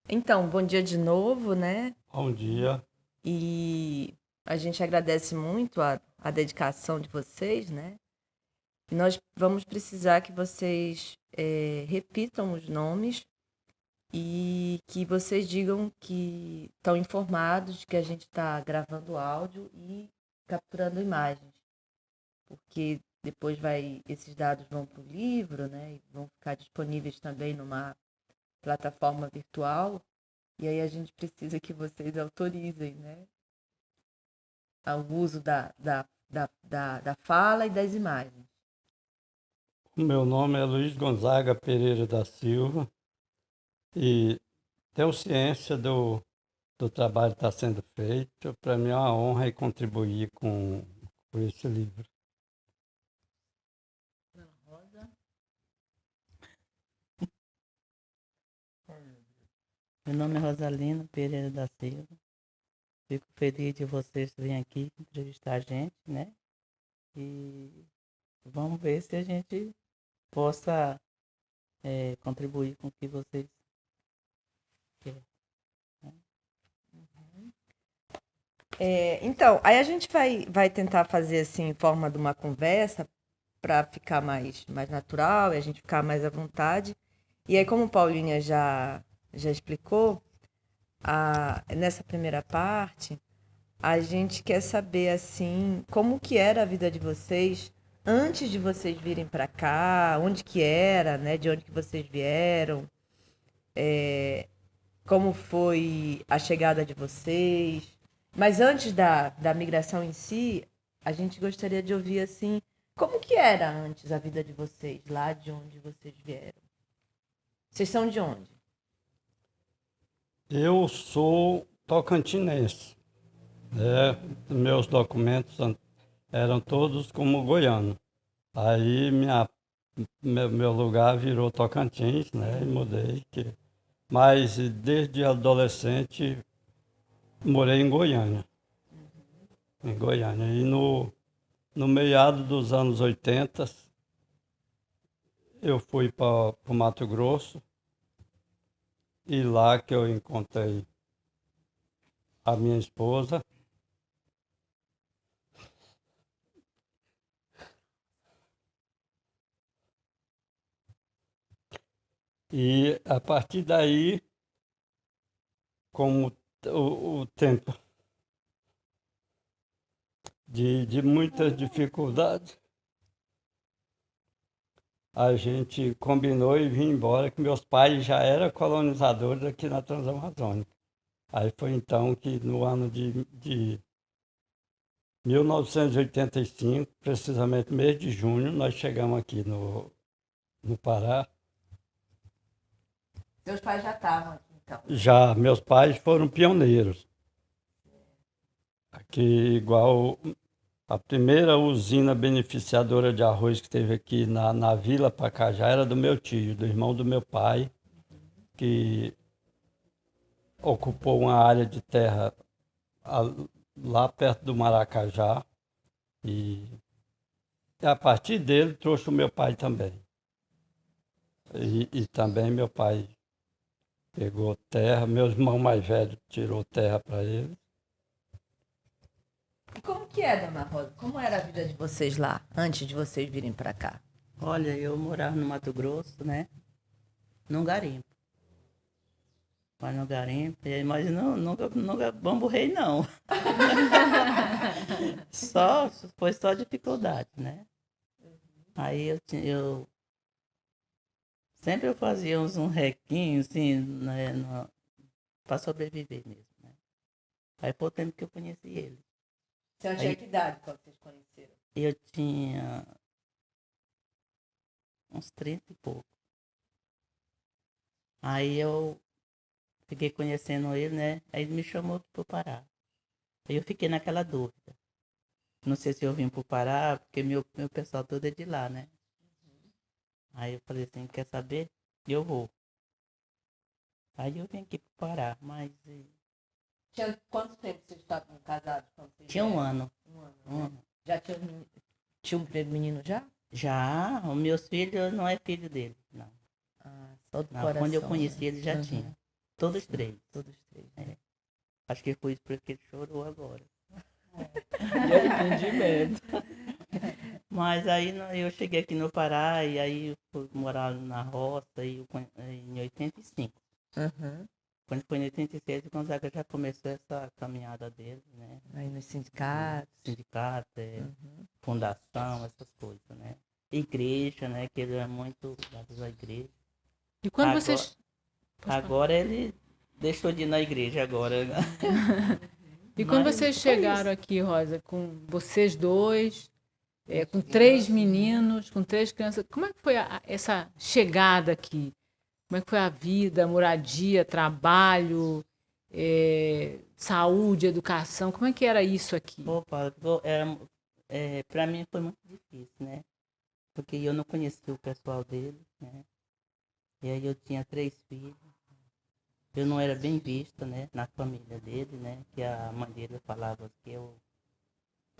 Então, bom dia de novo, né? Bom dia. E a gente agradece muito a dedicação de vocês, né? E nós vamos precisar que vocês repitam os nomes e que vocês digam que estão informados de que a gente está gravando áudio e capturando imagens, porque depois esses dados vão para o livro, né? E vão ficar disponíveis também numa plataforma virtual. E aí a gente precisa que vocês autorizem, né, ao uso da fala e das imagens. O meu nome é Luiz Gonzaga Pereira da Silva e tenho ciência do trabalho que está sendo feito. Para mim é uma honra e contribuir com esse livro. Rosa. Meu nome é Rosalina Pereira da Silva. Fico feliz de vocês virem aqui entrevistar a gente, né? E vamos ver se a gente possa contribuir com o que vocês querem. Né? Então, aí a gente vai tentar fazer assim, em forma de uma conversa, para ficar mais natural e a gente ficar mais à vontade. E aí, como Paulinha já explicou, nessa primeira parte, a gente quer saber assim, como que era a vida de vocês antes de vocês virem para cá, onde que era, né? De onde que vocês vieram, como foi a chegada de vocês. Mas antes da migração em si, a gente gostaria de ouvir assim, como que era antes a vida de vocês, lá de onde vocês vieram? Vocês são de onde? Eu sou tocantinense, né? Meus documentos eram todos como goiano. Aí meu lugar virou Tocantins, né? E mudei. Mas desde adolescente morei em Goiânia. Em Goiânia. E no meado dos anos 80, eu fui para o Mato Grosso e lá que eu encontrei a minha esposa. E a partir daí, como o tempo de muitas dificuldades, a gente combinou e vim embora, que meus pais já eram colonizadores aqui na Transamazônica. Aí foi então que no ano de 1985, precisamente mês de junho, nós chegamos aqui no Pará. Seus pais já estavam aqui, então. Já meus pais foram pioneiros. Aqui, igual a primeira usina beneficiadora de arroz que teve aqui na Vila Pacajá era do meu tio, do irmão do meu pai, que ocupou uma área de terra a- lá perto do Maracajá. E a partir dele trouxe o meu pai também. E também meu pai pegou terra, meu irmão mais velho tirou terra para ele. E como que é, Dona Rosa? Como era a vida de vocês lá, antes de vocês virem para cá? Olha, eu morava no Mato Grosso, né? Num garimpo. Mas no garimpo, mas não, nunca bamburrei, não. Só, foi só dificuldade, né? Aí eu sempre eu fazia um requinho, assim, né, para sobreviver mesmo, né? Aí foi o tempo que eu conheci ele. Você tinha Aí que idade quando vocês conheceram? eu tinha uns 30 e pouco. Aí eu fiquei conhecendo ele, né? Aí ele me chamou para o Pará. Aí eu fiquei naquela dúvida. Não sei se eu vim para o Pará, porque meu pessoal todo é de lá, né? Aí eu falei assim, quer saber? Eu vou. Aí eu vim aqui para o Pará, mas Tinha quanto tempo vocês estavam casados quando vocês tinha um vieram? ano. Um ano, Um né? ano. Já tinha um primeiro menino já? Já, os meus filhos não é filho dele, não. Ah, só do Não, quando eu coração, conheci né? ele já Uhum. tinha. Todos três. Todos três. É. Acho que foi isso porque ele chorou agora. De arrependimento. Mas aí eu cheguei aqui no Pará e aí fui morar na roça em 85. Uhum. Quando foi em 86, o Gonzaga já começou essa caminhada dele, né? Aí nos sindicatos. Sindicato, Uhum. fundação, essas coisas, né? Igreja, né? Que ele é muito ligado à igreja. E quando Agora- vocês. Agora ele deixou de ir na igreja agora. E quando Mas vocês foi chegaram isso. aqui, Rosa, com vocês dois, com 3 meninos, com 3 crianças, como é que foi essa chegada aqui? Como é que foi a vida, moradia, trabalho, saúde, educação? Como é que era isso aqui? Opa, para mim foi muito difícil, né? Porque eu não conhecia o pessoal dele, né? E aí eu tinha 3 filhos. Eu não era bem vista, né? Na família dele, né? Que a mãe dele falava que o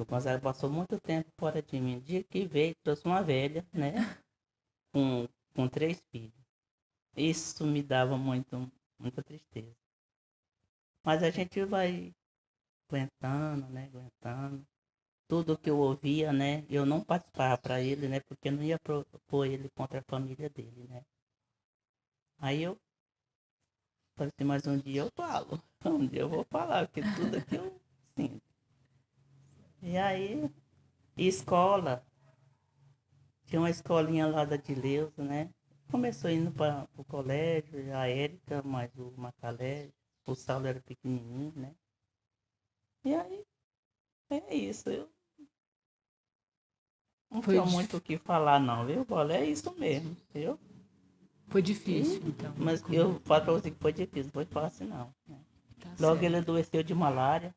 Gonzaga passou muito tempo fora de mim. No dia que veio, trouxe uma velha, né? Com 3 filhos. Isso me dava muita tristeza. Mas a gente vai aguentando, né? Aguentando. Tudo que eu ouvia, né? Eu não participava para ele, né? Porque eu não ia pôr ele contra a família dele, né? Aí eu falei assim, mas um dia eu falo. Um dia eu vou falar, porque tudo que eu sinto. E aí, escola. Tinha uma escolinha lá da Dileuza, né? Começou indo para o colégio, a Érica, mais o Macalé. O Saulo era pequenininho, né? E aí, é isso. Eu não Foi tenho dif- muito o que falar, não, viu, Bola? É isso mesmo, viu? Foi difícil, então. Mas eu falo pra você que foi difícil, não foi fácil, não. Né? Tá Logo certo. ele adoeceu de malária.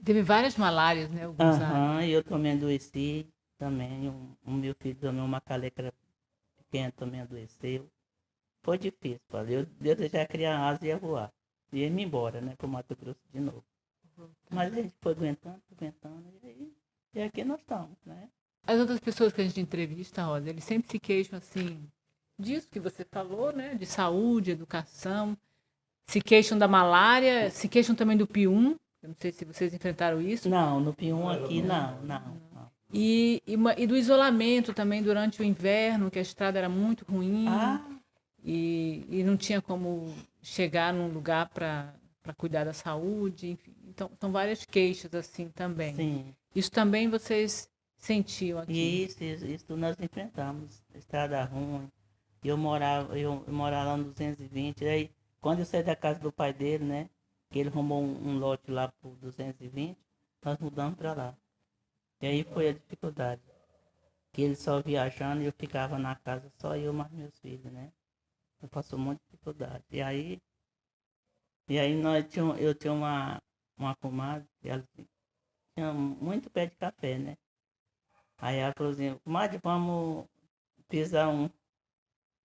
Teve várias malárias, né, o Gonzaga? Aham, e eu também adoeci. Também, o meu filho também, o Macalé, que era pequeno, também adoeceu. Foi difícil, Paulo. Eu já criar asa e ia voar. Ia me embora, né, pro Mato Grosso de novo. Mas a gente foi aguentando, e aqui nós estamos, né? As outras pessoas que a gente entrevista, Rosa, eles sempre se queixam, assim, disso que você falou, né, de saúde, educação, se queixam da malária, se queixam também do P1, eu não sei se vocês enfrentaram isso, Não, no P1 aqui, não. e do isolamento também durante o inverno, que a estrada era muito ruim Ah, e não tinha como chegar num lugar para cuidar da saúde, enfim. Então, são várias queixas assim também. sim. Isso também vocês sentiam aqui? Isso nós enfrentamos. Estrada ruim. Eu morava lá no 220. Aí, quando eu saí da casa do pai dele, né? Que ele arrumou um lote lá pro 220, nós mudamos para lá. E aí foi a dificuldade. Que ele só viajando e eu ficava na casa, só eu mais meus filhos, né? Eu passou muita dificuldade. E aí eu tinha uma comadre, que ela tinha muito pé de café, né? Aí ela falou assim, comadre, vamos pisar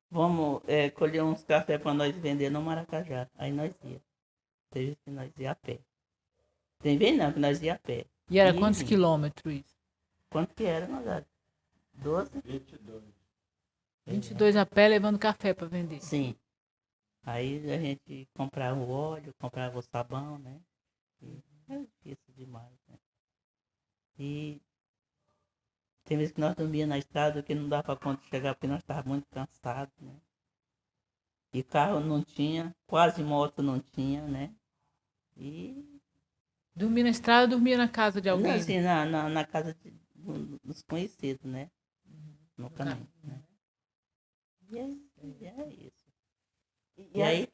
vamos colher uns cafés para nós vender no Maracajá. Aí nós ia. Teve que nós ia a pé. Tem vez não, que nós ia a pé. E era E quantos vinha. quilômetros isso? Quanto que era, nós 12? 22 a pé levando café para vender. Sim. Aí a gente comprava o óleo, comprava o sabão, né? E era difícil demais, né? E tem vezes que nós dormíamos na estrada que não dava para conta de chegar porque nós estávamos muito cansados, né? E carro não tinha, quase moto não tinha, né? E Dormia na estrada, dormia na casa de alguém. assim, na casa dos conhecidos, né? No caminho, né? E é isso. E aí,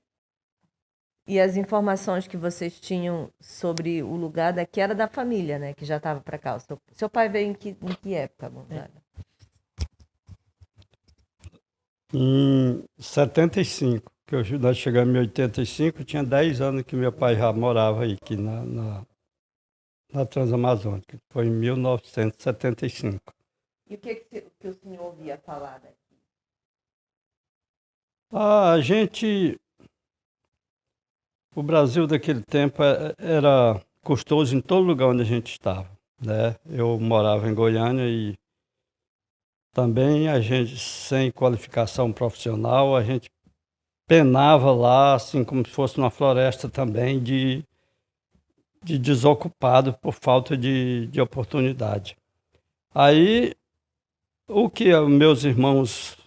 E as informações que vocês tinham sobre o lugar daqui era da família, né? Que já estava para cá. Seu pai veio em que época, Gonzaga? Em 75, nós chegamos em 85, tinha 10 anos que meu pai já morava aí, aqui na Transamazônica. Foi em 1975. E o que o senhor ouvia falar daqui? O Brasil daquele tempo era custoso em todo lugar onde a gente estava, né? Eu morava em Goiânia e também a gente, sem qualificação profissional, a gente penava lá, assim, como se fosse uma floresta também, de desocupado por falta de oportunidade. Aí, o que meus irmãos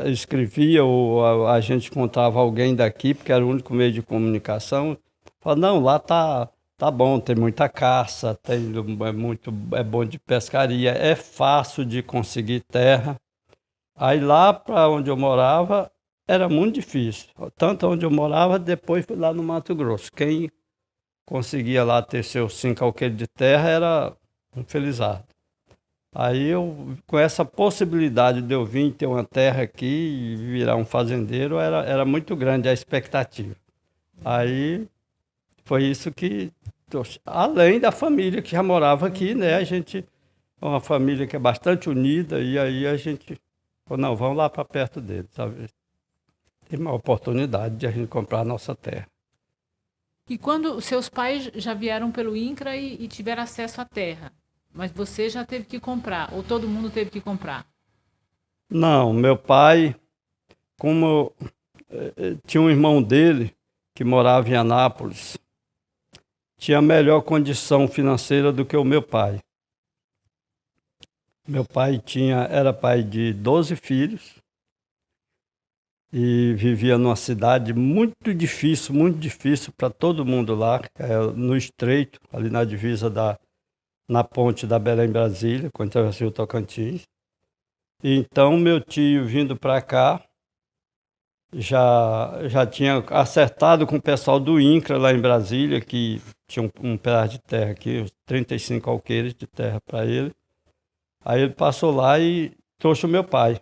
escreviam, ou a gente contava alguém daqui, porque era o único meio de comunicação, falava, não, lá tá bom, tem muita caça, é bom de pescaria, é fácil de conseguir terra. Aí lá para onde eu morava era muito difícil. Tanto onde eu morava, depois fui lá no Mato Grosso. Quem conseguia lá ter seus 5 alqueires de terra era um felizardo. Aí eu, com essa possibilidade de eu vir ter uma terra aqui e virar um fazendeiro, era muito grande a expectativa. Aí foi isso que, além da família que já morava aqui, né? A gente é uma família que é bastante unida e aí a gente falou, não, vamos lá para perto deles, sabe? Tem uma oportunidade de a gente comprar a nossa terra. E quando os seus pais já vieram pelo INCRA e tiveram acesso à terra, mas você já teve que comprar, ou todo mundo teve que comprar? Não, meu pai, como tinha um irmão dele que morava em Anápolis, tinha melhor condição financeira do que o meu pai. Meu pai era pai de 12 filhos e vivia numa cidade muito difícil para todo mundo lá, no Estreito, ali na divisa na ponte da Belém-Brasília, quando atravessei o Tocantins. E então meu tio vindo para cá, já tinha acertado com o pessoal do INCRA lá em Brasília, que tinha um pedaço de terra aqui, uns 35 alqueires de terra para ele. Aí ele passou lá e trouxe o meu pai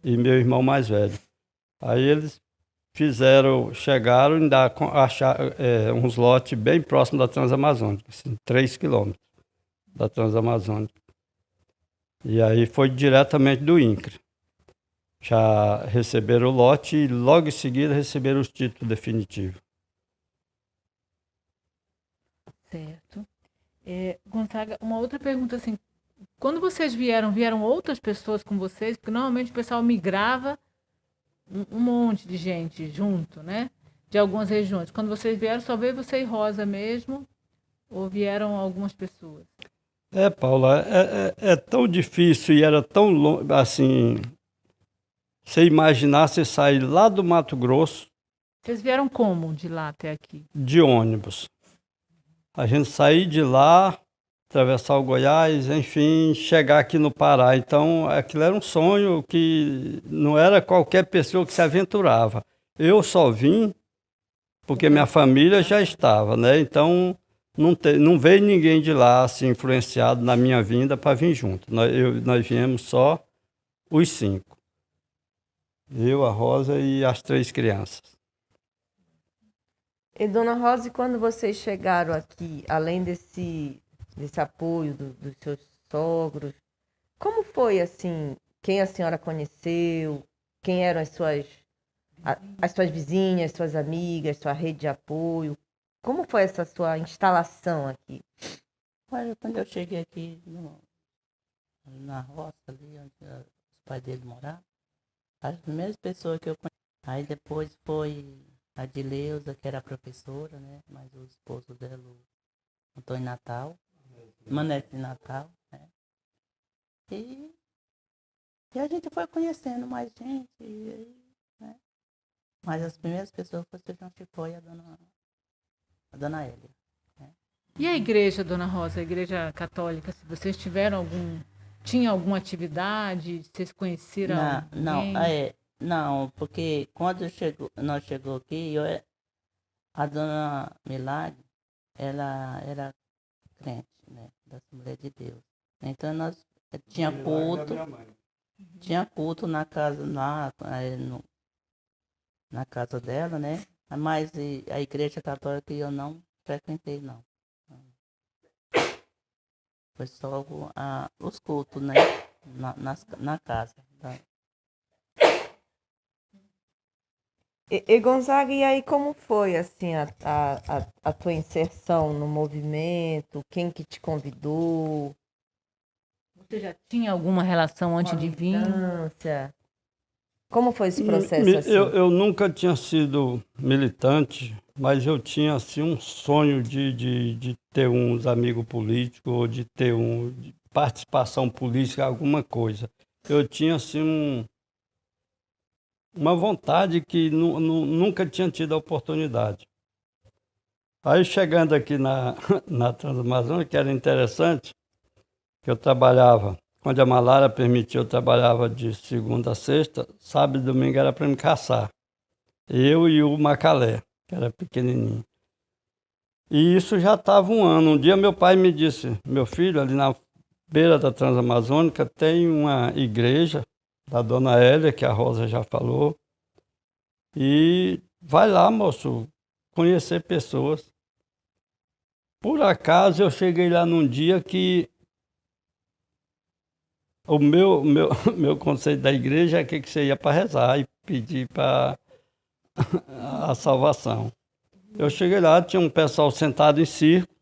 e meu irmão mais velho. Aí eles chegaram e acharam uns lotes bem próximos da Transamazônica, assim, 3 quilômetros da Transamazônica. E aí foi diretamente do INCRA. Já receberam o lote e logo em seguida receberam os títulos definitivos. Certo. Gonzaga, uma outra pergunta assim, quando vocês vieram outras pessoas com vocês? Porque normalmente o pessoal migrava um monte de gente junto, né? De algumas regiões. Quando vocês vieram, só veio você e Rosa mesmo? Ou vieram algumas pessoas? Paula, é tão difícil e era tão longe, assim, você imaginar você sair lá do Mato Grosso. Vocês vieram como de lá até aqui? De ônibus. A gente sair de lá, atravessar o Goiás, enfim, chegar aqui no Pará. Então, aquilo era um sonho que não era qualquer pessoa que se aventurava. Eu só vim porque minha família já estava, né? Então, não veio ninguém de lá assim, influenciado na minha vinda para vir junto. Nós viemos só os 5. Eu, a Rosa e as 3 crianças. E, dona Rosa, e quando vocês chegaram aqui, além desse apoio dos seus sogros, como foi, assim, quem a senhora conheceu, quem eram as suas vizinhas, suas amigas, sua rede de apoio? Como foi essa sua instalação aqui? Olha, quando eu cheguei aqui na roça, ali onde os pais dele moravam, as primeiras pessoas que eu conheci, aí depois foi a Dileuza, que era professora, né? Mas o esposo dela, o Antônio Natal, Manete Natal, né? E a gente foi conhecendo mais gente, né? Mas as primeiras pessoas foram o João Chicó e a dona Hélia. Né? E a igreja, dona Rosa, a igreja católica, se vocês tiveram tinha alguma atividade, vocês conheceram alguém? Não, porque quando nós chegou aqui, a dona Milagre, ela era crente, né, da Assembleia de Deus. Então nós tinha culto na casa, na casa dela, né? Mas a igreja católica eu não frequentei, não. Foi só os cultos, né? Na casa. Tá? E Gonzaga, e aí como foi, assim, a tua inserção no movimento? Quem que te convidou? Você já tinha alguma relação antes de vir? Militância? Como foi esse processo assim? Eu nunca tinha sido militante, mas eu tinha assim, um sonho de ter uns amigos políticos ou de ter de participação política, alguma coisa. Eu tinha assim, uma vontade que nunca tinha tido a oportunidade. Aí chegando aqui na Transamazônica, que era interessante, que eu trabalhava, quando a malária permitiu, eu trabalhava de segunda a sexta, sábado e domingo era para me caçar. Eu e o Macalé, que era pequenininho. E isso já estava um ano. Um dia meu pai me disse, meu filho, ali na beira da Transamazônica tem uma igreja da Dona Hélia, que a Rosa já falou, e vai lá, moço, conhecer pessoas. Por acaso eu cheguei lá num dia que o meu conceito da igreja é que você ia para rezar e pedir para a salvação. Eu cheguei lá, tinha um pessoal sentado em círculo.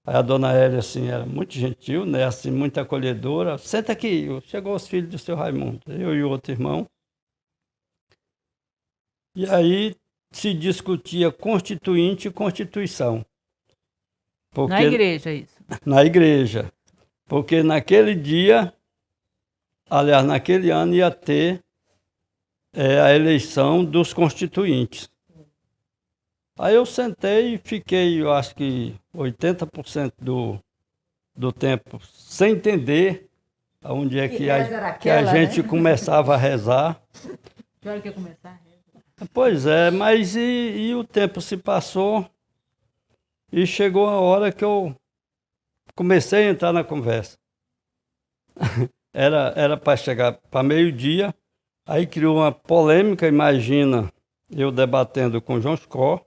Aí a dona Hélia, assim, era muito gentil, né? Assim, muito acolhedora. Senta aqui, chegou os filhos do seu Raimundo, eu e o outro irmão. E aí se discutia constituinte e constituição. Na igreja, isso. Na igreja. Porque naquele dia, aliás, naquele ano ia ter a eleição dos constituintes. Aí eu sentei e fiquei, eu acho que 80% do tempo sem entender aonde é que a gente começava a rezar. Que hora que ia começar a rezar? Pois é, mas e o tempo se passou e chegou a hora que eu comecei a entrar na conversa. Era para chegar para meio-dia, aí criou uma polêmica, imagina, eu debatendo com João Scor,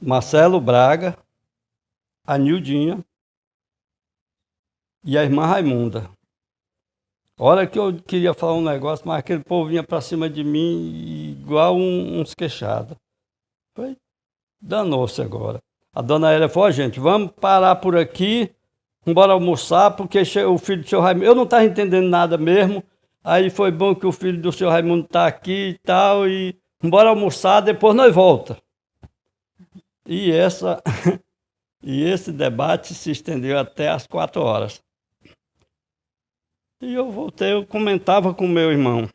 Marcelo Braga, a Nildinha e a irmã Raimunda. A hora que eu queria falar um negócio, mas aquele povo vinha para cima de mim igual uns queixados. Foi, danou-se agora. A dona Hélia falou, gente, vamos parar por aqui, embora almoçar, porque o filho do seu Raimundo... Eu não estava entendendo nada mesmo, aí foi bom que o filho do seu Raimundo está aqui e tal, e embora almoçar, depois nós volta. E esse debate se estendeu até às 4 horas. E eu voltei, eu comentava com meu irmão,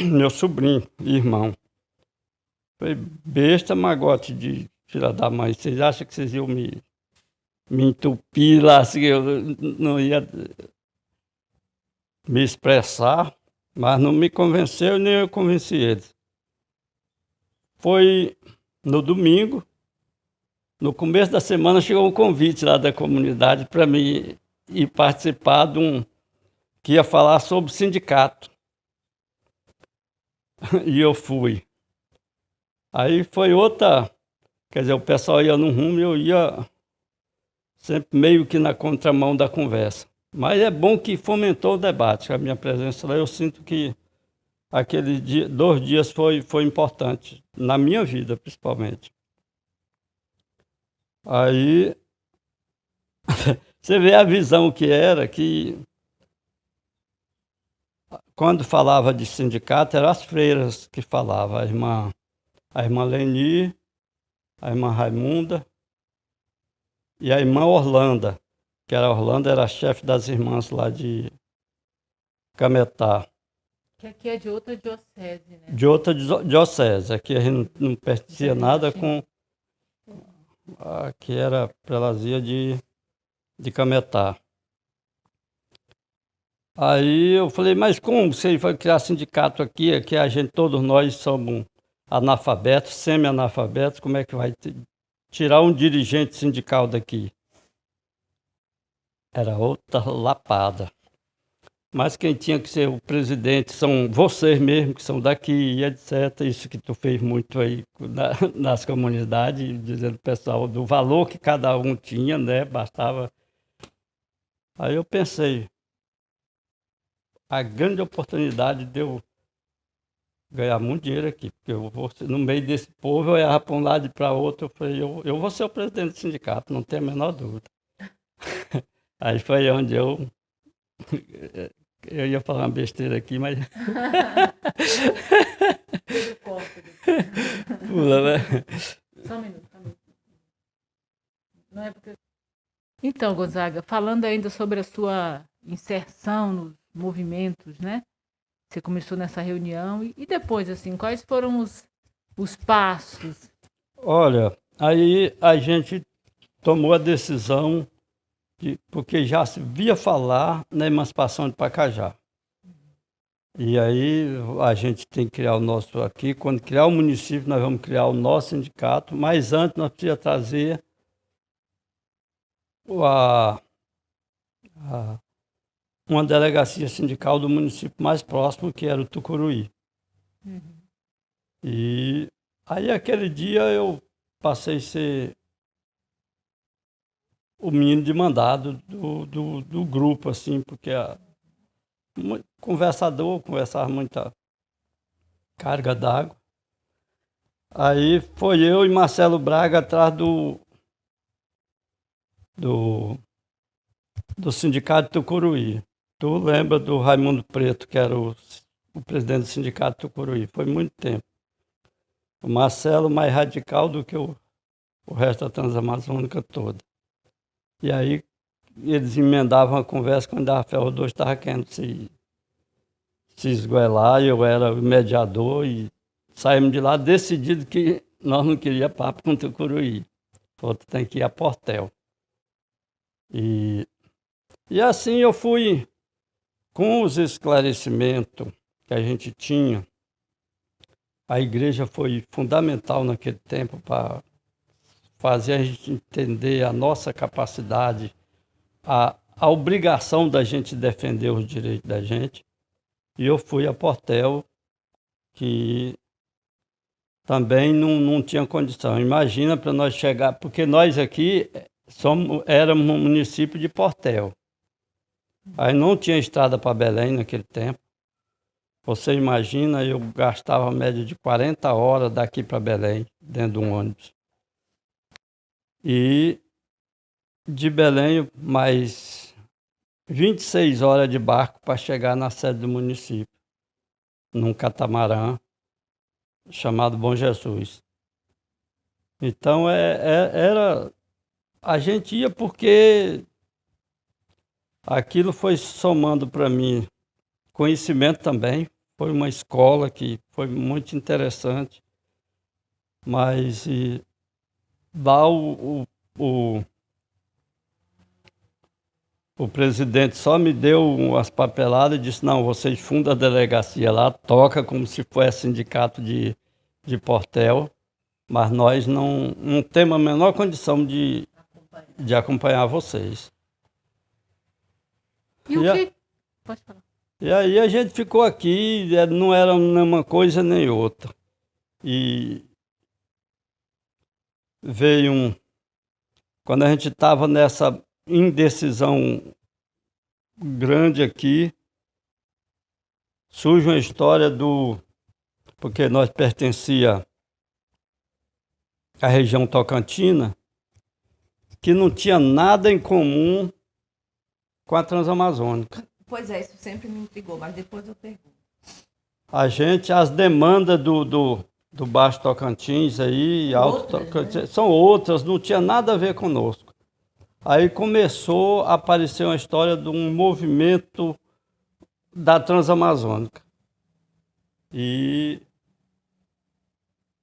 meu sobrinho e irmão. Foi besta, magote de filha da mãe. Vocês acham que vocês iam me entupir lá, assim, eu não ia me expressar, mas não me convenceu nem eu convenci eles. Foi no domingo, no começo da semana, chegou um convite lá da comunidade para mim ir participar de que ia falar sobre sindicato. E eu fui. Aí foi outra, quer dizer, o pessoal ia num rumo e eu ia sempre meio que na contramão da conversa. Mas é bom que fomentou o debate, a minha presença lá. Eu sinto que aqueles 2 dias foi importante, na minha vida principalmente. Aí você vê a visão que era, que quando falava de sindicato, eram as freiras que falavam, a irmã Leni, a irmã Raimunda e a irmã Orlanda, que era a chefe das irmãs lá de Cametá. Que aqui é de outra diocese, né? De outra diocese, aqui a gente não pertencia nada com... Aqui era prelazia de Cametá. Aí eu falei, mas como você vai criar sindicato aqui? Aqui todos nós somos analfabetos, semi-analfabetos, como é que vai tirar um dirigente sindical daqui? Era outra lapada. Mas quem tinha que ser o presidente são vocês mesmos, que são daqui e etc. Isso que tu fez muito aí nas comunidades, dizendo ao pessoal do valor que cada um tinha, né? Bastava. Aí eu pensei, a grande oportunidade de eu ganhar muito dinheiro aqui, porque eu vou, no meio desse povo, eu olhava para um lado e para outro, eu falei, eu vou ser o presidente do sindicato, não tenho a menor dúvida. Aí foi onde eu Eu ia falar uma besteira aqui, mas pula, né? Só um minuto, só um minuto. Não é porque... Então, Gonzaga, falando ainda sobre a sua inserção nos movimentos, né? Você começou nessa reunião e depois, assim, quais foram os passos? Olha, aí a gente tomou a decisão, porque já se via falar na emancipação de Pacajá. E aí a gente tem que criar o nosso aqui. Quando criar o município, nós vamos criar o nosso sindicato, mas antes nós precisamos trazer uma delegacia sindical do município mais próximo, que era o Tucuruí. E aí aquele dia eu passei a ser o menino de mandado do grupo, assim, porque conversava muita carga d'água. Aí foi eu e Marcelo Braga atrás do sindicato Tucuruí. Tu lembra do Raimundo Preto, que era o presidente do sindicato Tucuruí? Foi muito tempo. O Marcelo mais radical do que o resto da Transamazônica toda. E aí eles emendavam a conversa quando a Ferro 2 estava querendo se esgoelar, eu era o mediador e saímos de lá decidido que nós não queríamos papo com o Tucuruí. Outro tem que ir a Portel. E assim eu fui, com os esclarecimentos que a gente tinha, a igreja foi fundamental naquele tempo para fazer a gente entender a nossa capacidade, a obrigação da gente defender os direitos da gente. E eu fui a Portel, que também não tinha condição. Imagina para nós chegar, porque nós aqui éramos um município de Portel. Aí não tinha estrada para Belém naquele tempo. Você imagina, eu gastava a média de 40 horas daqui para Belém, dentro de um ônibus. E de Belém, mais 26 horas de barco para chegar na sede do município, num catamarã chamado Bom Jesus. Então, a gente ia porque aquilo foi somando para mim conhecimento também. Foi uma escola que foi muito interessante, mas lá o presidente só me deu umas papeladas e disse, não, vocês fundam a delegacia lá, toca como se fosse sindicato de Portel, mas nós não temos a menor condição de acompanhar vocês. E o que... Pode falar. E aí a gente ficou aqui, não era nenhuma coisa nem outra. E veio quando a gente estava nessa indecisão grande aqui, surge uma história porque nós pertencia à região tocantina, que não tinha nada em comum com a Transamazônica. Pois é, isso sempre me intrigou, mas depois eu pergunto. As demandas do Baixo Tocantins aí, Alto Tocantins, né? São outras, não tinha nada a ver conosco. Aí começou a aparecer uma história de um movimento da Transamazônica. E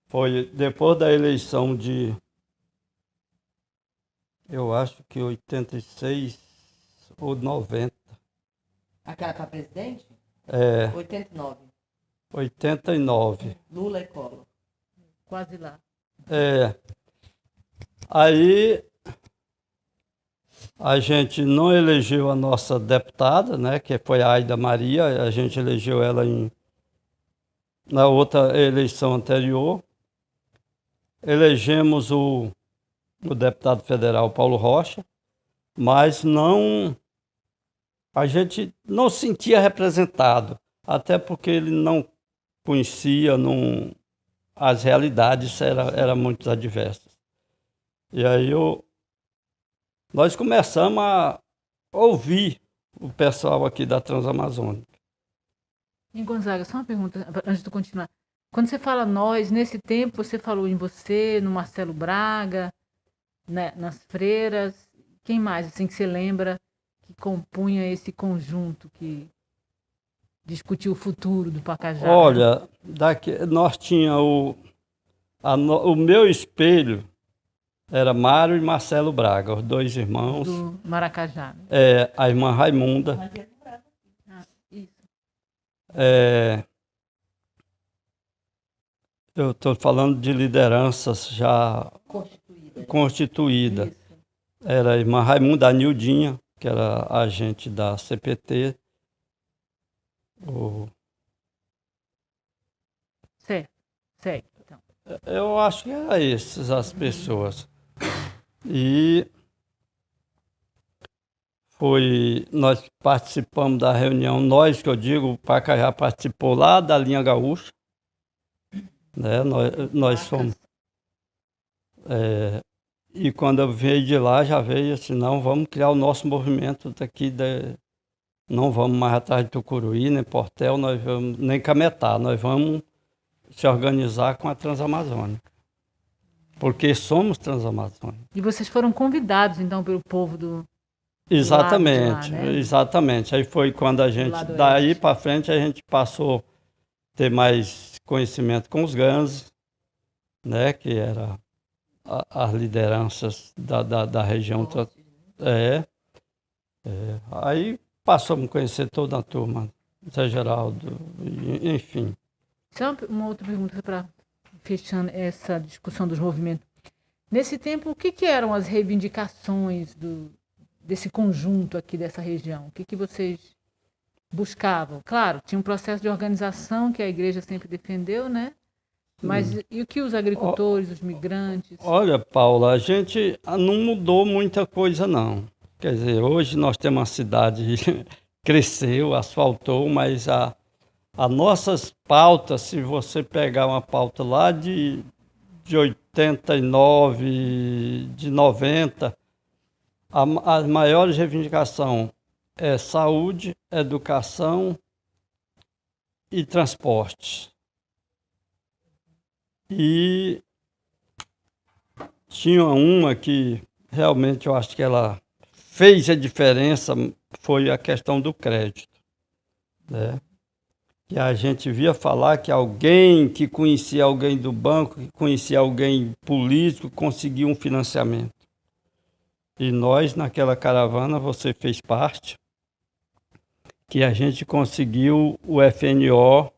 foi depois da eleição eu acho que 86 ou 90. Aquela para presidente? É. 89. 89. Lula e Collor. Quase lá. É. Aí a gente não elegeu a nossa deputada, né, que foi a Aida Maria, a gente elegeu ela na outra eleição anterior. Elegemos o deputado federal Paulo Rocha, mas a gente não se sentia representado, até porque ele não conhecia, as realidades eram muito adversas. E aí nós começamos a ouvir o pessoal aqui da Transamazônica. E Gonzaga, só uma pergunta antes de continuar. Quando você fala nós, nesse tempo você falou em você, no Marcelo Braga, né, nas freiras. Quem mais, assim, que você lembra que compunha esse conjunto que discutiu o futuro do Pacajá? Olha, nós tínhamos o meu espelho era Mário e Marcelo Braga, os dois irmãos. Do Maracajá. Né? A irmã Raimunda. Isso. Eu estou falando de lideranças já constituídas. Era a irmã Raimunda, a Nildinha, que era agente da CPT. Certo. Então. Eu acho que eram essas as pessoas. E nós participamos da reunião, que eu digo, o Pacajá participou lá da linha gaúcha. Né? Nós fomos. E quando eu veio de lá, já veio assim, não, vamos criar o nosso movimento daqui, não vamos mais atrás de Tucuruí, nem Portel, nem Cametá, nós vamos se organizar com a Transamazônica. Porque somos transamazônicos. E vocês foram convidados, então, pelo povo do Exatamente, lado de lá, né? Exatamente. Aí foi quando a gente, daí para frente, a gente passou a ter mais conhecimento com os Ganses, né, que era as lideranças da região. Aí passamos a conhecer toda a turma, Zé Geraldo, enfim. Só uma outra pergunta para fechando essa discussão dos movimentos. Nesse tempo, o que eram as reivindicações desse conjunto aqui dessa região? O que vocês buscavam? Claro, tinha um processo de organização que a igreja sempre defendeu, né? Mas e o que os agricultores, os migrantes? Olha, Paula, a gente não mudou muita coisa, não. Quer dizer, hoje nós temos uma cidade que cresceu, asfaltou, mas as nossas pautas, se você pegar uma pauta lá de 89, de 90, a maior reivindicação é saúde, educação e transporte. E tinha uma que realmente eu acho que ela fez a diferença, foi a questão do crédito, né? Que a gente via falar que alguém que conhecia alguém do banco, que conhecia alguém político, conseguia um financiamento. E nós, naquela caravana, você fez parte, que a gente conseguiu o FNO,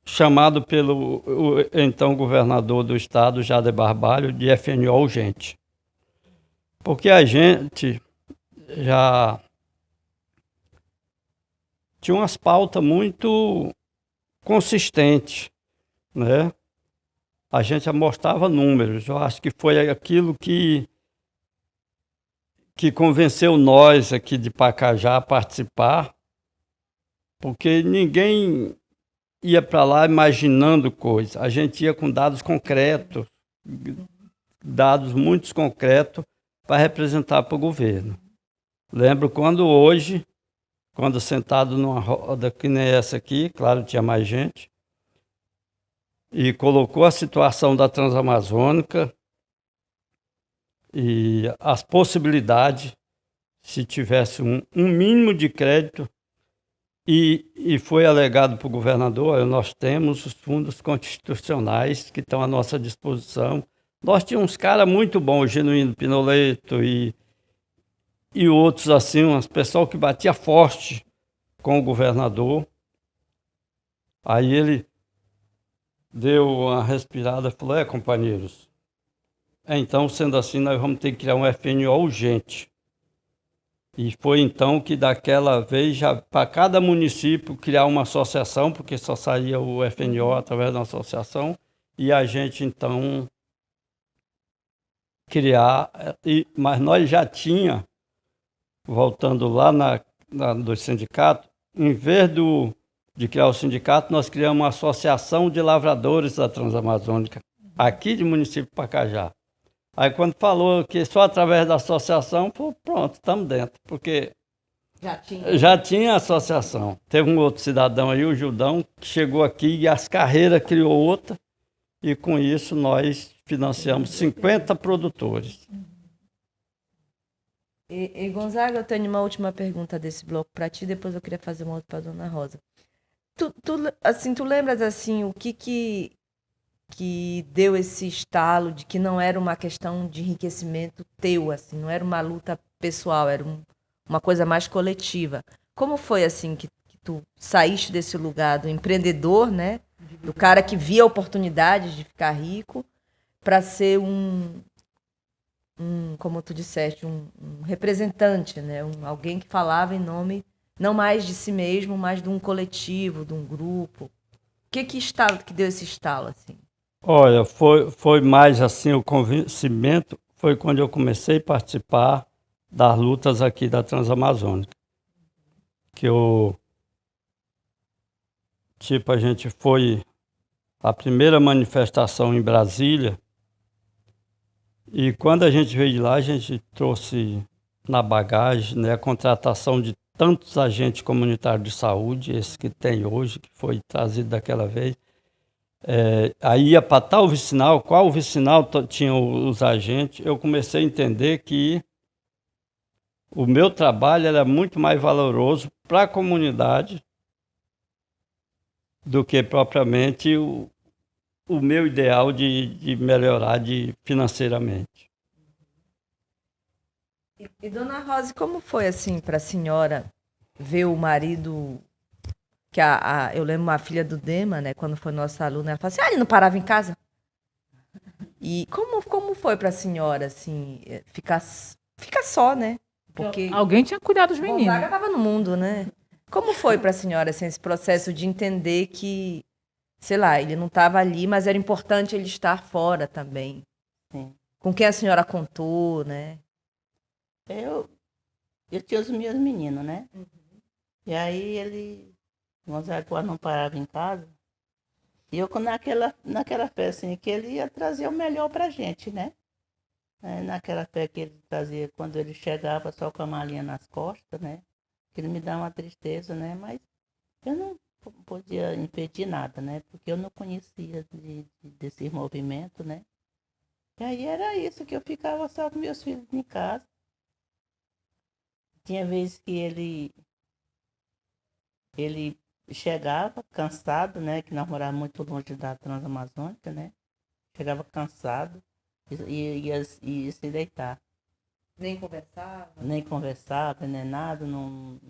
chamado pelo então governador do estado, Jader Barbalho, de FNO urgente. Porque a gente já tinha umas pautas muito consistentes, né? A gente mostrava números. Eu acho que foi aquilo que convenceu nós aqui de Pacajá a participar, porque ninguém ia para lá imaginando coisas. A gente ia com dados concretos, dados muito concretos para representar para o governo. Lembro quando sentado numa roda que nem essa aqui, claro, tinha mais gente, e colocou a situação da Transamazônica e as possibilidades, se tivesse um mínimo de crédito, e foi alegado para o governador, nós temos os fundos constitucionais que estão à nossa disposição. Nós tínhamos uns caras muito bons, o Genuíno Pinoleto e outros assim, umas pessoal que batia forte com o governador. Aí ele deu uma respirada e falou, companheiros, então, sendo assim, nós vamos ter que criar um FNO urgente. E foi então que daquela vez, já para cada município criar uma associação, porque só saía o FNO através da associação, e a gente então criar, mas nós já tinha, voltando lá do sindicato, em vez de criar o sindicato, nós criamos uma associação de lavradores da Transamazônica, aqui do município de Pacajá. Aí quando falou que só através da associação, pronto, estamos dentro, porque Já tinha associação. Teve um outro cidadão aí, o Judão, que chegou aqui e as carreiras criou outra. E com isso nós financiamos 50 produtores. E Gonzaga, eu tenho uma última pergunta desse bloco para ti, depois eu queria fazer uma outra para Dona Rosa. Tu lembras assim o que deu esse estalo de que não era uma questão de enriquecimento teu, assim, não era uma luta pessoal, era uma coisa mais coletiva. Como foi assim que tu saíste desse lugar do empreendedor, né, do cara que via oportunidades de ficar rico, para ser como tu disseste, um representante, né, alguém que falava em nome não mais de si mesmo, mas de um coletivo, de um grupo. O que deu esse estalo assim? Olha, foi mais assim, o convencimento foi quando eu comecei a participar das lutas aqui da Transamazônica. Que a gente foi a primeira manifestação em Brasília, e quando a gente veio de lá, a gente trouxe na bagagem, né, a contratação de tantos agentes comunitários de saúde, esse que tem hoje, que foi trazido daquela vez. Aí ia para tal vicinal, qual vicinal tinha os agentes, eu comecei a entender que o meu trabalho era muito mais valoroso para a comunidade do que propriamente o meu ideal de melhorar financeiramente. E Dona Rosa, como foi assim para a senhora ver o marido que eu lembro uma filha do Dema, né, quando foi nossa aluna, ela falou assim: "Ah, ele não parava em casa?" E como foi para a senhora assim, ficar só, né? Porque Alguém tinha cuidado dos meninos. Gonzaga estava no mundo, né? Como foi para a senhora assim, esse processo de entender que, sei lá, ele não estava ali, mas era importante ele estar fora também? Sim. Com quem a senhora contou, né? Eu tinha os meus meninos, né? E aí Gonzaga não parava em casa. E eu naquela fé, assim, que ele ia trazer o melhor pra gente, né? Naquela fé que ele trazia, quando ele chegava só com a malinha nas costas, né? Que ele me dava uma tristeza, né? Mas eu não podia impedir nada, né? Porque eu não conhecia desse movimento, né? E aí era isso, que eu ficava só com meus filhos em casa. Tinha vezes que ele chegava cansado, né? Que nós morávamos muito longe da Transamazônica, né? Chegava cansado e ia se deitar. Nem conversava? Nem conversava, nem nada, não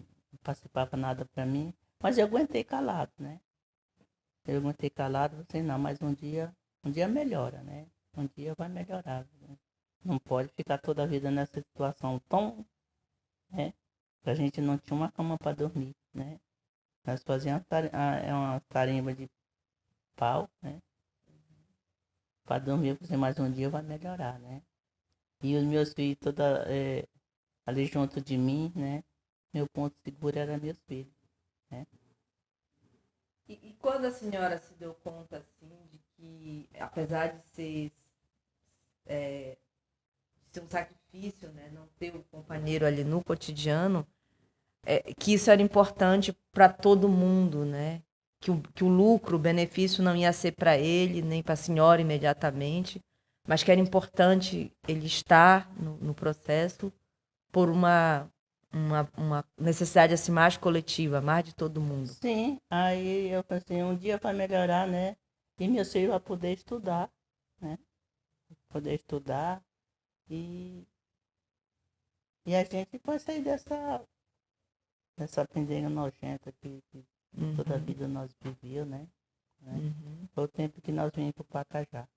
participava nada para mim. Mas eu aguentei calado, né? Eu aguentei calado, assim, não, mas um dia melhora, né? Um dia vai melhorar. Né? Não pode ficar toda a vida nessa situação tão, né? A gente não tinha uma cama para dormir, né? Nós fazíamos uma tarimba de pau, né? Para dormir, porque mais um dia vai melhorar, né? E os meus filhos ali junto de mim, né? Meu ponto seguro era meus filhos, né? E quando a senhora se deu conta, assim, de que, apesar de ser um sacrifício, né, não ter o companheiro ali no cotidiano, que isso era importante para todo mundo, né? Que o lucro, o benefício não ia ser para ele, nem para a senhora imediatamente, mas que era importante ele estar no processo por uma necessidade assim, mais coletiva, mais de todo mundo. Sim, aí eu pensei, um dia vai melhorar, né? E meu filho vai poder estudar, né? Poder estudar e a gente vai sair dessa pendenga nojenta que toda a vida nós vivíamos, né? Foi o tempo que nós viemos para o Pacajá.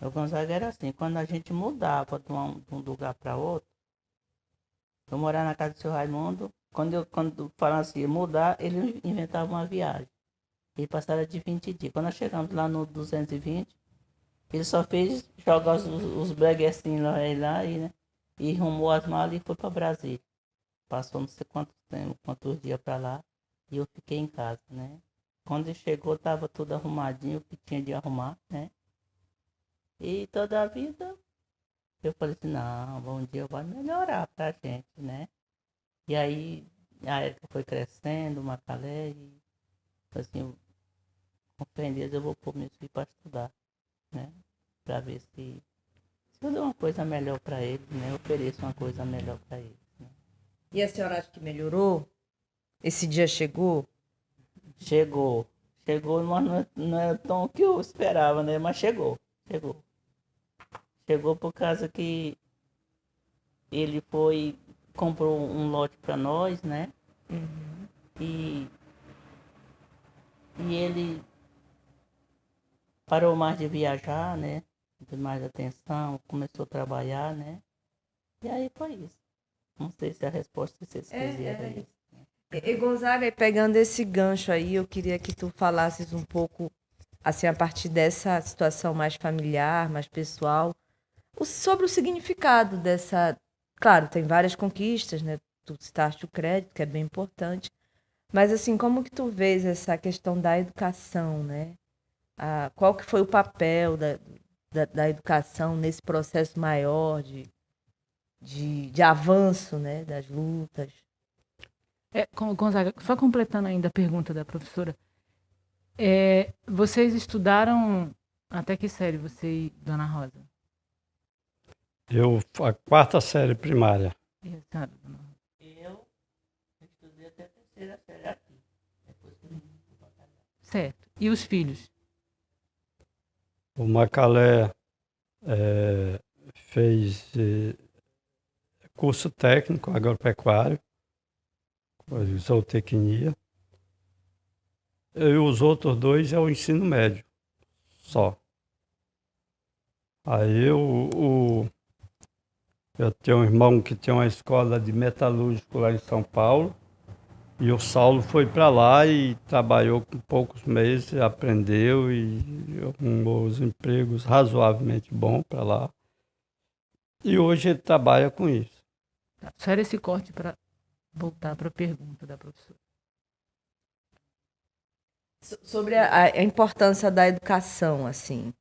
O Gonzaga era assim, quando a gente mudava de um lugar para outro, eu morava na casa do seu Raimundo, quando falavam assim, mudar, ele inventava uma viagem. Ele passava de 20 dias. Quando nós chegamos lá no 220, ele só fez jogar os breguecinhos lá né? E arrumou as malas e foi para Brasília. Passou não sei quantos dias para lá e eu fiquei em casa, né? Quando ele chegou, estava tudo arrumadinho, o que tinha de arrumar, né? E toda a vida eu falei assim, não, um dia vai melhorar pra gente, né? E aí a Érica foi crescendo, o Macalé, e assim, com fé em Deus eu vou pôr meus filhos para estudar, né? Para ver se eu dou uma coisa melhor para eles, né? Eu ofereço uma coisa melhor para eles. Né? E a senhora acha que melhorou? Esse dia chegou? Chegou, mas não é tão que eu esperava, né? Mas chegou. Chegou por causa que ele comprou um lote para nós, né? E ele parou mais de viajar, né? De mais atenção, começou a trabalhar, né? E aí foi isso. Não sei se a resposta que vocês quiseram é isso. E Gonzaga, e pegando esse gancho aí, eu queria que tu falasses um pouco, assim, a partir dessa situação mais familiar, mais pessoal, sobre o significado dessa... Claro, tem várias conquistas, né? Tu citaste o crédito, que é bem importante, mas, assim, como que tu vês essa questão da educação, né? Qual que foi o papel da educação nesse processo maior de avanço, né? Das lutas? Gonzaga, só completando ainda a pergunta da professora, vocês estudaram até que série, você e Dona Rosa? A quarta série primária. E a senhora, Dona Rosa? Eu estudei até a terceira série aqui. Depois que eu vim pro batalhão. Certo. E os filhos? O Macalé fez curso técnico agropecuário, zootecnia. E os outros dois é o ensino médio, só. Aí eu tenho um irmão que tem uma escola de metalúrgico lá em São Paulo, e o Saulo foi para lá e trabalhou com poucos meses, aprendeu e arrumou os empregos razoavelmente bons para lá. E hoje ele trabalha com isso. Só era esse corte para voltar para a pergunta da professora. Sobre a importância da educação, assim,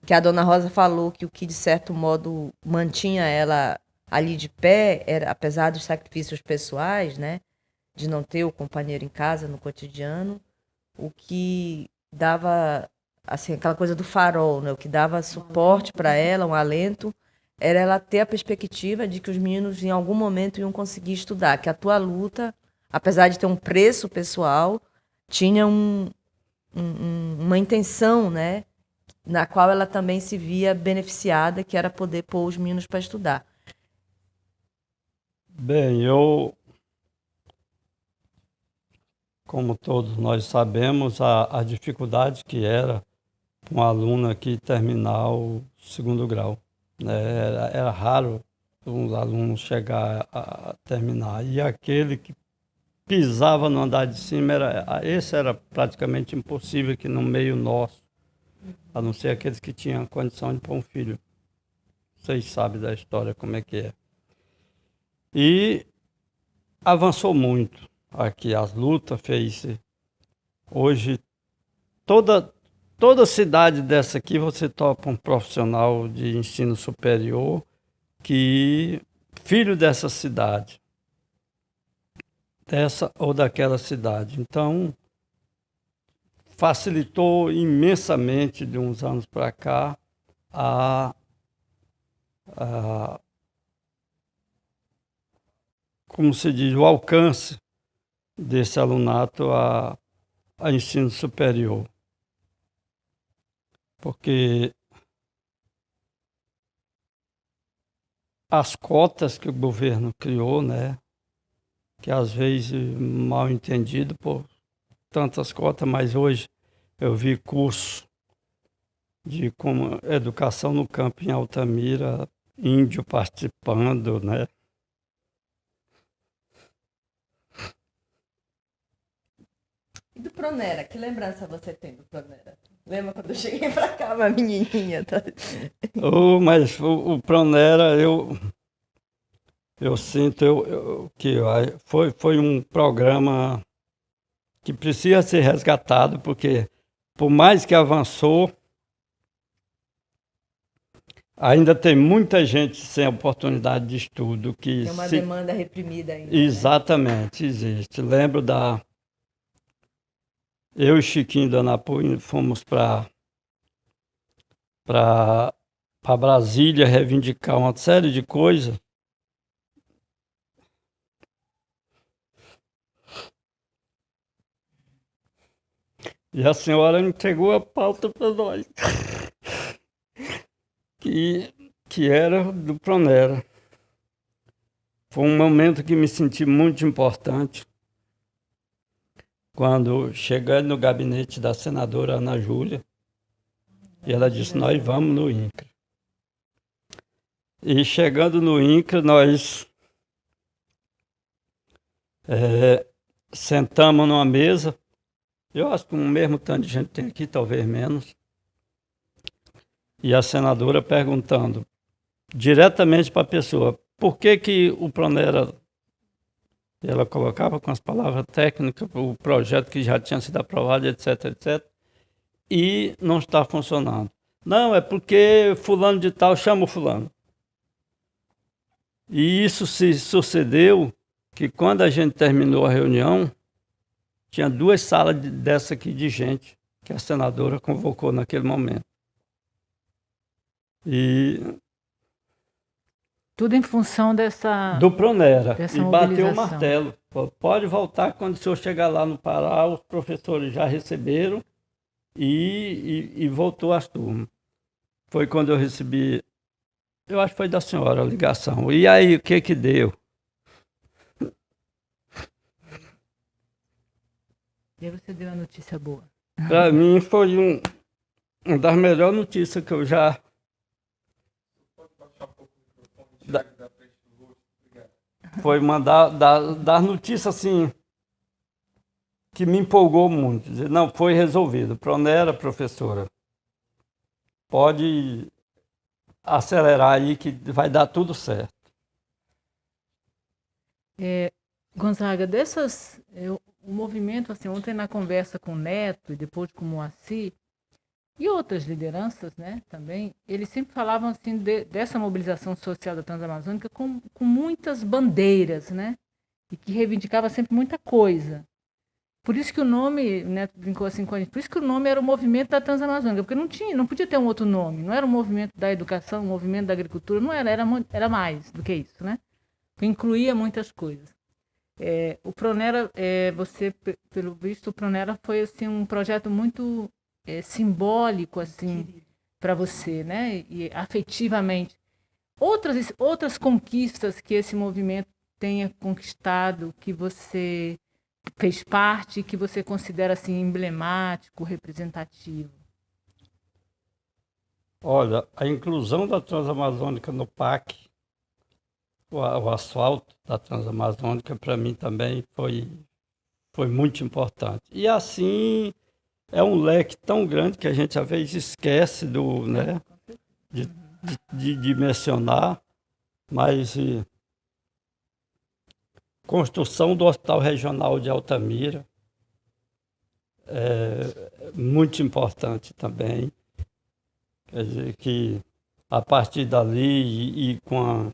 que a Dona Rosa falou que o que, de certo modo, mantinha ela ali de pé, era, apesar dos sacrifícios pessoais, né, de não ter o companheiro em casa, no cotidiano, o que dava, assim, aquela coisa do farol, né, o que dava suporte para ela, um alento, era ela ter a perspectiva de que os meninos, em algum momento, iam conseguir estudar, que a tua luta, apesar de ter um preço pessoal, tinha uma intenção, né, na qual ela também se via beneficiada, que era poder pôr os meninos para estudar. Bem, como todos nós sabemos, a dificuldade que era para um aluno aqui terminar o segundo grau. Né? Era raro um aluno chegar a terminar. E aquele que pisava no andar de cima, esse era praticamente impossível aqui no meio nosso, a não ser aqueles que tinham condição de pôr um filho. Vocês sabem da história como é que é. E avançou muito aqui, as lutas fez. Hoje, toda cidade dessa aqui, você topa um profissional de ensino superior que filho dessa cidade, dessa ou daquela cidade. Então, facilitou imensamente de uns anos para cá como se diz, o alcance desse alunato a ensino superior. Porque as cotas que o governo criou, né, que às vezes mal entendido por tantas cotas, mas hoje eu vi curso de como educação no campo em Altamira, índio participando, né? E do Pronera? Que lembrança você tem do Pronera? Lembra quando eu cheguei pra cá, uma menininha? Tá? Mas o Pronera, eu sinto que foi um programa que precisa ser resgatado, porque por mais que avançou, ainda tem muita gente sem oportunidade de estudo que Tem uma demanda reprimida ainda. Exatamente, existe. Lembro eu e Chiquinho da Anapu fomos para Brasília reivindicar uma série de coisas. E a senhora entregou a pauta para nós, que era do Pronera. Foi um momento que me senti muito importante, quando cheguei no gabinete da senadora Ana Júlia, e ela disse, nós vamos no INCRA. E chegando no INCRA, nós sentamos numa mesa, eu acho que o mesmo tanto de gente tem aqui, talvez menos, e a senadora perguntando diretamente para a pessoa, por que o Pronera, ela colocava com as palavras técnicas, o projeto que já tinha sido aprovado, etc, etc, e não está funcionando. Não, é porque fulano de tal chama o fulano. E isso se sucedeu que quando a gente terminou a reunião, tinha 2 salas dessa aqui de gente que a senadora convocou naquele momento. E Tudo em função do Pronera. dessa E bateu o mobilização. martelo. Pode voltar quando o senhor chegar lá no Pará, os professores já receberam e voltou às turmas. Foi quando eu recebi, eu acho que foi da senhora a ligação. E aí, o que deu? E aí você deu a notícia boa. Para mim foi uma das melhores notícias que eu já... Foi uma das notícias assim, que me empolgou muito. Dizer, não, foi resolvido. Pronera, professora, pode acelerar aí que vai dar tudo certo. Gonzaga, o movimento, assim, ontem na conversa com o Neto e depois com o Moacir, e outras lideranças, né, também, eles sempre falavam assim dessa mobilização social da Transamazônica com muitas bandeiras, né, e que reivindicava sempre muita coisa. Por isso que o nome, o Neto brincou assim com a gente, por isso que o nome era o movimento da Transamazônica, porque não podia ter um outro nome, não era o movimento da educação, o movimento da agricultura, não era mais do que isso, né, incluía muitas coisas. O Pronera, pelo visto, o Pronera foi assim, um projeto muito simbólico assim, para você, né? E afetivamente. Outras conquistas que esse movimento tenha conquistado, que você fez parte, que você considera assim, emblemático, representativo? Olha, a inclusão da Transamazônica no PAC, o asfalto da Transamazônica, para mim também foi muito importante. E assim, é um leque tão grande que a gente às vezes esquece né, de mencionar, mas construção do Hospital Regional de Altamira é muito importante também. Quer dizer que a partir dali e com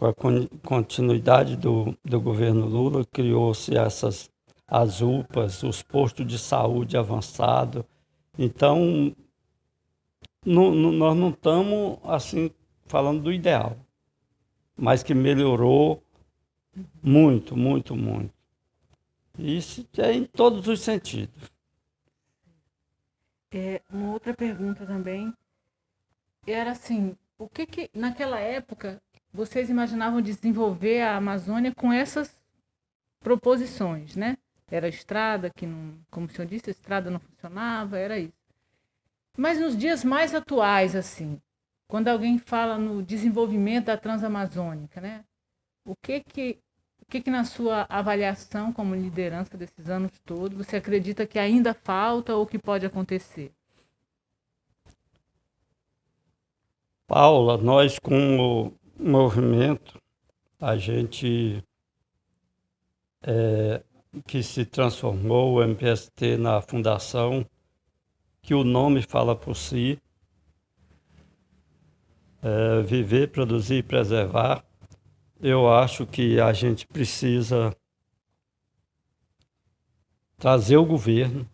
a continuidade do governo Lula, criou-se as UPAs, os postos de saúde avançados. Então, nós não estamos assim falando do ideal, mas que melhorou muito, muito, muito. Isso é em todos os sentidos. Uma outra pergunta também era assim, o que naquela época vocês imaginavam desenvolver a Amazônia com essas proposições, né? Era a estrada que não, como o senhor disse, a estrada não funcionava, era isso. Mas nos dias mais atuais, assim, quando alguém fala no desenvolvimento da Transamazônica, né? O que na sua avaliação como liderança desses anos todos, você acredita que ainda falta ou que pode acontecer? Paula, nós com o movimento, a gente que se transformou o MPST na fundação, que o nome fala por si. viver, produzir e preservar. Eu acho que a gente precisa trazer o governo,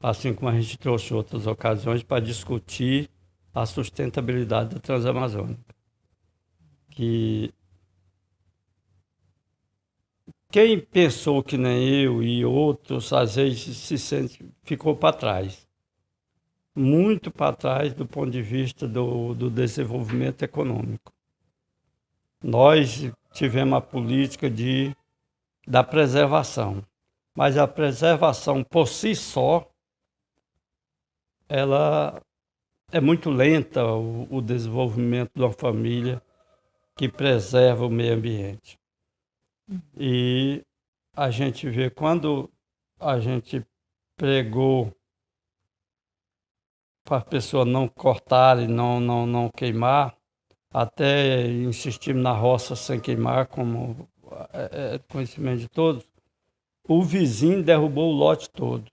assim como a gente trouxe em outras ocasiões, para discutir a sustentabilidade da Transamazônica. Que quem pensou que nem eu e outros, às vezes ficou para trás. Muito para trás do ponto de vista do desenvolvimento econômico. Nós tivemos a política da preservação, mas a preservação por si só, ela é muito lenta, o desenvolvimento de uma família que preserva o meio ambiente. E a gente vê quando a gente pregou para as pessoas não cortarem, não queimar, até insistimos na roça sem queimar, como é conhecimento de todos, o vizinho derrubou o lote todo.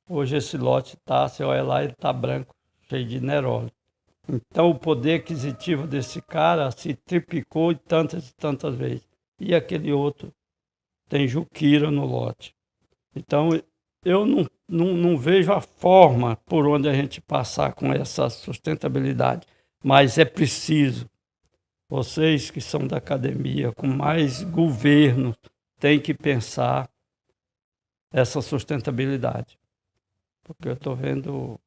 Hoje esse lote você olha lá, ele está branco, cheio de neroli. Então o poder aquisitivo desse cara se triplicou tantas e tantas vezes. E aquele outro tem juquira no lote. Então eu não vejo a forma por onde a gente passar com essa sustentabilidade, mas é preciso. Vocês que são da academia, com mais governo, têm que pensar essa sustentabilidade. Porque eu estou vendo,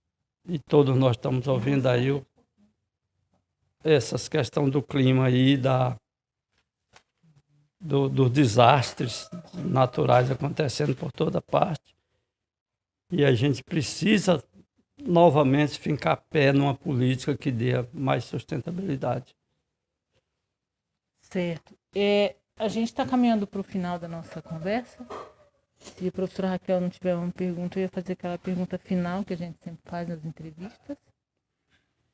e todos nós estamos ouvindo aí, essas questões do clima aí, dos desastres naturais acontecendo por toda parte. E a gente precisa novamente fincar pé numa política que dê mais sustentabilidade. Certo. A gente está caminhando para o final da nossa conversa. Se a professora Raquel não tiver uma pergunta, eu ia fazer aquela pergunta final que a gente sempre faz nas entrevistas.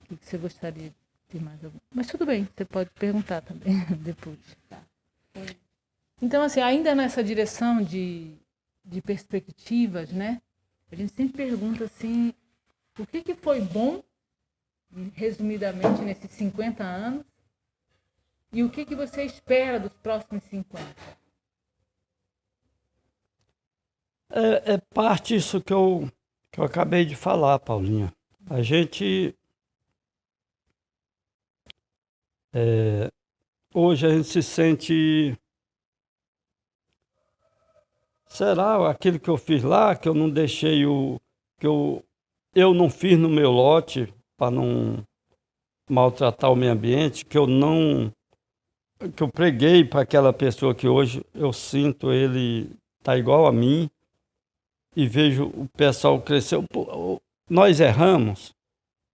O que você gostaria de ter mais alguma? Mas tudo bem, você pode perguntar também depois. Tá. Então, assim, ainda nessa direção de perspectivas, né? A gente sempre pergunta assim, o que foi bom, resumidamente, nesses 50 anos, e o que você espera dos próximos 50? É parte disso que eu acabei de falar, Paulinha. A gente... hoje a gente se sente... Será aquilo que eu fiz lá, que eu não deixei que eu não fiz no meu lote para não maltratar o meio ambiente, que eu preguei para aquela pessoa que hoje eu sinto ele tá igual a mim e vejo o pessoal crescer. Nós erramos.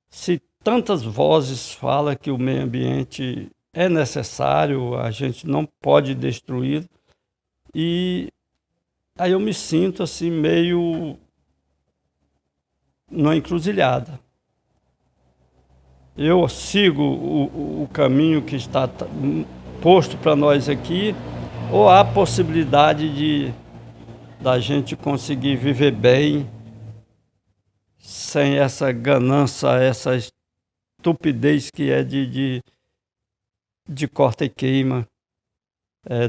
Se tantas vozes falam que o meio ambiente é necessário, a gente não pode destruir, e aí eu me sinto assim meio numa encruzilhada. Eu sigo o caminho que está posto para nós aqui, ou há possibilidade da gente conseguir viver bem sem essa ganância, essa estupidez que é de corta e queima,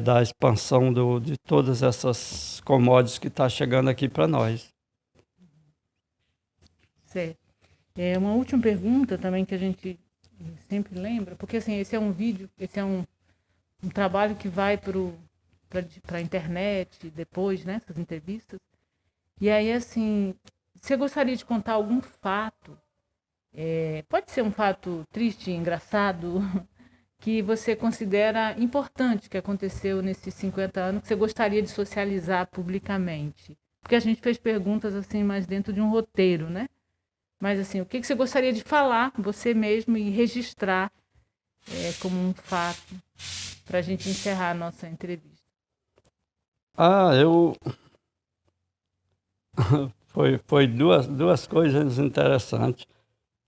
da expansão de todas essas commodities que está chegando aqui para nós. Certo. Uma última pergunta também que a gente sempre lembra, porque assim, esse é um vídeo, esse é um trabalho que vai para a internet depois, né, essas entrevistas. E aí, assim, você gostaria de contar algum fato, pode ser um fato triste, engraçado, que você considera importante que aconteceu nesses 50 anos, que você gostaria de socializar publicamente? Porque a gente fez perguntas assim, mais dentro de um roteiro, né? Mas assim, o que você gostaria de falar, você mesmo, e registrar como um fato, para a gente encerrar a nossa entrevista? Foi duas coisas interessantes,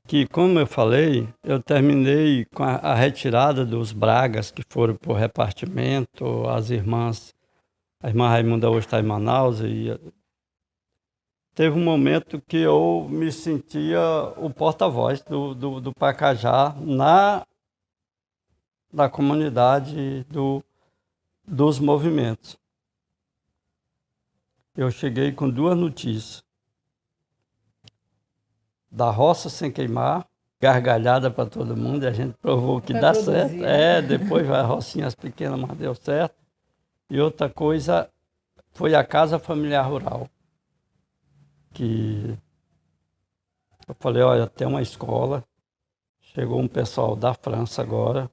que, como eu falei, eu terminei com a retirada dos Bragas que foram por repartimento, a irmã Raimunda hoje está em Manaus, teve um momento que eu me sentia o porta-voz do Pacajá na comunidade dos movimentos. Eu cheguei com 2 notícias. Da roça sem queimar, gargalhada para todo mundo, e a gente provou que Vai dá produzir, certo. né? Depois vai rocinhas pequenas, mas deu certo. E outra coisa foi a Casa Familiar Rural, que eu falei, olha, tem uma escola, chegou um pessoal da França agora,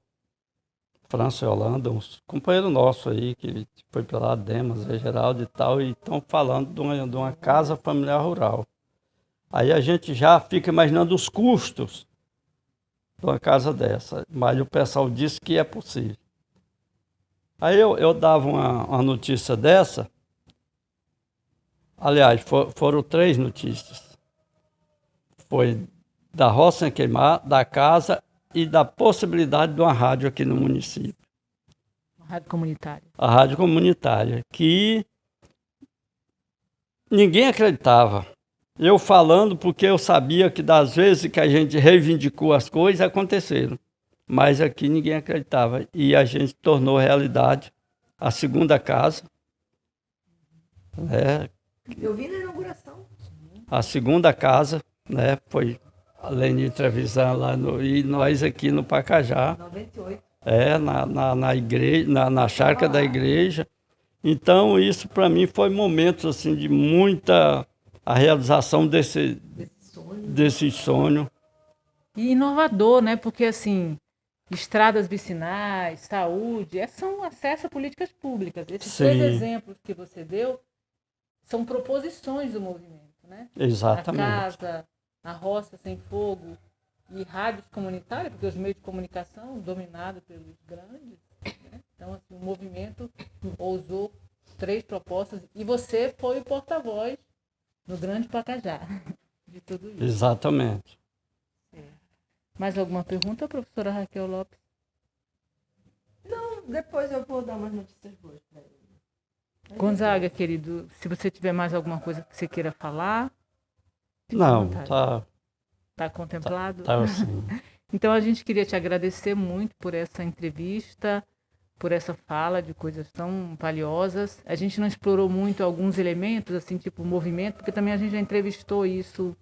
França e Holanda, uns companheiros nossos aí, que foi para lá, Demas, Zé Geraldo e tal, e estão falando de uma Casa Familiar Rural. Aí a gente já fica imaginando os custos de uma casa dessa, mas o pessoal disse que é possível. Aí eu dava uma notícia dessa, aliás, foram 3 notícias. Foi da roça sem queimar, da casa e da possibilidade de uma rádio aqui no município. Uma rádio comunitária. A rádio comunitária, que ninguém acreditava. Eu falando porque eu sabia que das vezes que a gente reivindicou as coisas, aconteceram. Mas aqui ninguém acreditava. E a gente tornou realidade a segunda casa. Né? Eu vi na inauguração. A segunda casa, né? Foi a Leni Trevisan lá e nós aqui no Pacajá. 98. Na igreja, na chácara da igreja. Então, isso para mim foi momentos assim, de muita a realização desse sonho. E inovador, né? Porque, assim, estradas vicinais, saúde, são acesso a políticas públicas. Esses 3 exemplos que você deu são proposições do movimento, né? Exatamente. Na casa, na roça sem fogo e rádios comunitárias, porque os meios de comunicação dominados pelos grandes, né? Então, assim, o movimento ousou 3 propostas e você foi o porta-voz no Grande Pacajá de tudo isso. Exatamente. Mais alguma pergunta, professora Raquel Lopes? Não, depois eu vou dar umas notícias boas para ele. Gonzaga, querido, se você tiver mais alguma coisa que você queira falar. Não, tá contemplado? Tá assim. Então a gente queria te agradecer muito por essa entrevista, por essa fala de coisas tão valiosas. A gente não explorou muito alguns elementos, assim, tipo movimento, porque também a gente já entrevistou isso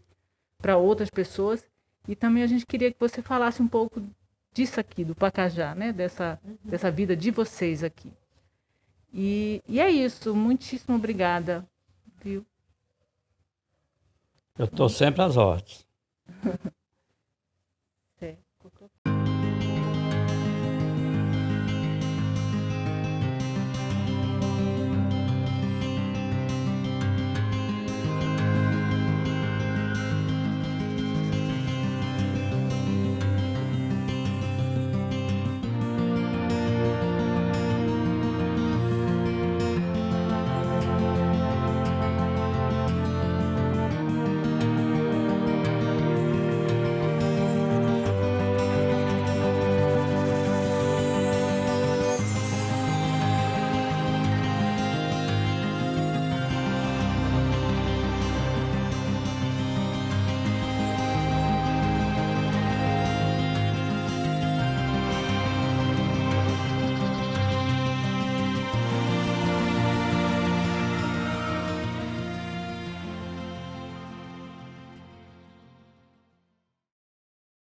para outras pessoas. E também a gente queria que você falasse um pouco disso aqui, do Pacajá, né? Dessa vida de vocês aqui. E é isso. Muitíssimo obrigada. Viu? Eu estou sempre às ordens.